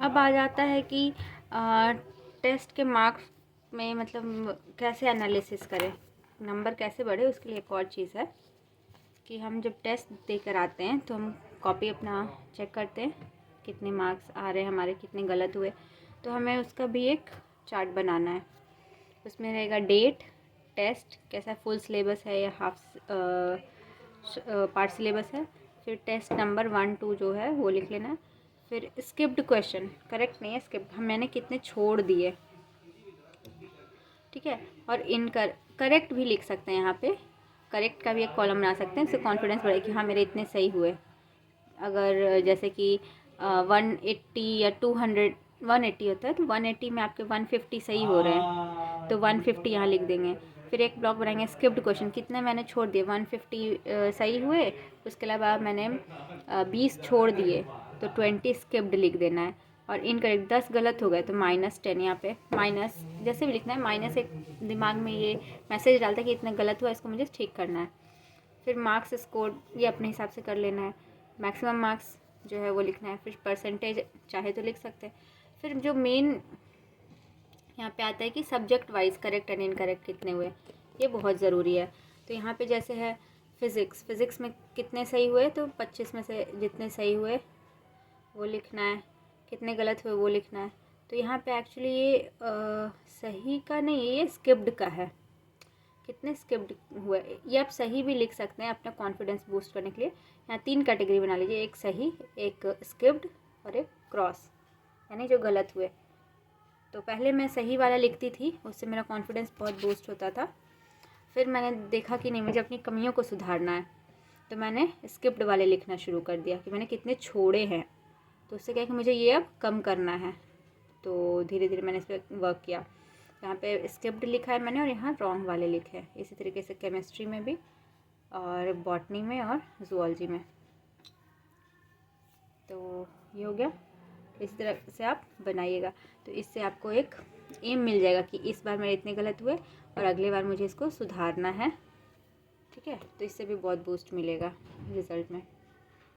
अब आ जाता है कि टेस्ट के मार्क्स में मतलब कैसे एनालिसिस करें, नंबर कैसे बढ़े, उसके लिए एक और चीज़ है कि हम जब टेस्ट देकर आते हैं तो हम कॉपी अपना चेक करते हैं कितने मार्क्स आ रहे हैं हमारे, कितने गलत हुए। तो हमें उसका भी एक चार्ट बनाना है। उसमें रहेगा डेट, टेस्ट कैसा, फुल सिलेबस है या हाफ पार्ट सिलेबस है, फिर टेस्ट नंबर 1 2 जो है वो लिख लेना है, फिर स्किप्ड क्वेश्चन, करेक्ट नहीं है स्किप्ड, मैंने कितने छोड़ दिए, ठीक है। और करेक्ट भी लिख सकते हैं, यहाँ पे करेक्ट का भी एक कॉलम बना सकते हैं, इससे कॉन्फिडेंस बढ़े कि हाँ मेरे इतने सही हुए। अगर जैसे कि 180 या 200, 180 होता है तो 180 में आपके 150 सही हो रहे हैं तो 150 यहाँ लिख देंगे। फिर एक ब्लॉक बनाएंगे स्किप्ड क्वेश्चन, कितने मैंने छोड़ दिए, 150 सही हुए, उसके अलावा मैंने 20 छोड़ दिए तो 20 स्किप्ड लिख देना है। और इनकरेक्ट 10 गलत हो गए तो -10, यहाँ पे माइनस जैसे भी लिखना है, माइनस एक दिमाग में ये मैसेज डालता है कि इतना गलत हुआ, इसको मुझे ठीक करना है। फिर मार्क्स स्कोर ये अपने हिसाब से कर लेना है, मैक्सिमम मार्क्स जो है वो लिखना है, फिर परसेंटेज चाहे तो लिख सकते हैं। फिर जो मेन यहाँ पे आता है कि subject wise correct and incorrect कितने हुए, ये बहुत ज़रूरी है। तो यहाँ पे जैसे है फिज़िक्स में कितने सही हुए, तो 25 में से जितने सही हुए वो लिखना है, कितने गलत हुए वो लिखना है। तो यहाँ पे एक्चुअली ये सही का नहीं है, ये स्किप्ड का है, कितने स्किप्ड हुए। ये आप सही भी लिख सकते हैं अपना कॉन्फिडेंस बूस्ट करने के लिए। यहाँ 3 कैटेगरी बना लीजिए, एक सही, एक स्किप्ड और एक क्रॉस, यानी जो गलत हुए। तो पहले मैं सही वाला लिखती थी, उससे मेरा कॉन्फिडेंस बहुत बूस्ट होता था। फिर मैंने देखा कि नहीं, मुझे अपनी कमियों को सुधारना है, तो मैंने स्किप्ड वाले लिखना शुरू कर दिया कि मैंने कितने छोड़े हैं, तो उससे क्या कि मुझे ये अब कम करना है। तो धीरे धीरे मैंने इस पर वर्क किया। यहाँ पे स्किप्ड लिखा है मैंने और यहाँ रॉन्ग वाले लिखे हैं। इसी तरीके से केमिस्ट्री में भी और बॉटनी में और जूलॉजी में। तो ये हो गया, इस तरह से आप बनाइएगा। तो इससे आपको एक एम मिल जाएगा कि इस बार मेरे इतने गलत हुए और अगले बार मुझे इसको सुधारना है, ठीक है। तो इससे भी बहुत बूस्ट मिलेगा रिज़ल्ट में।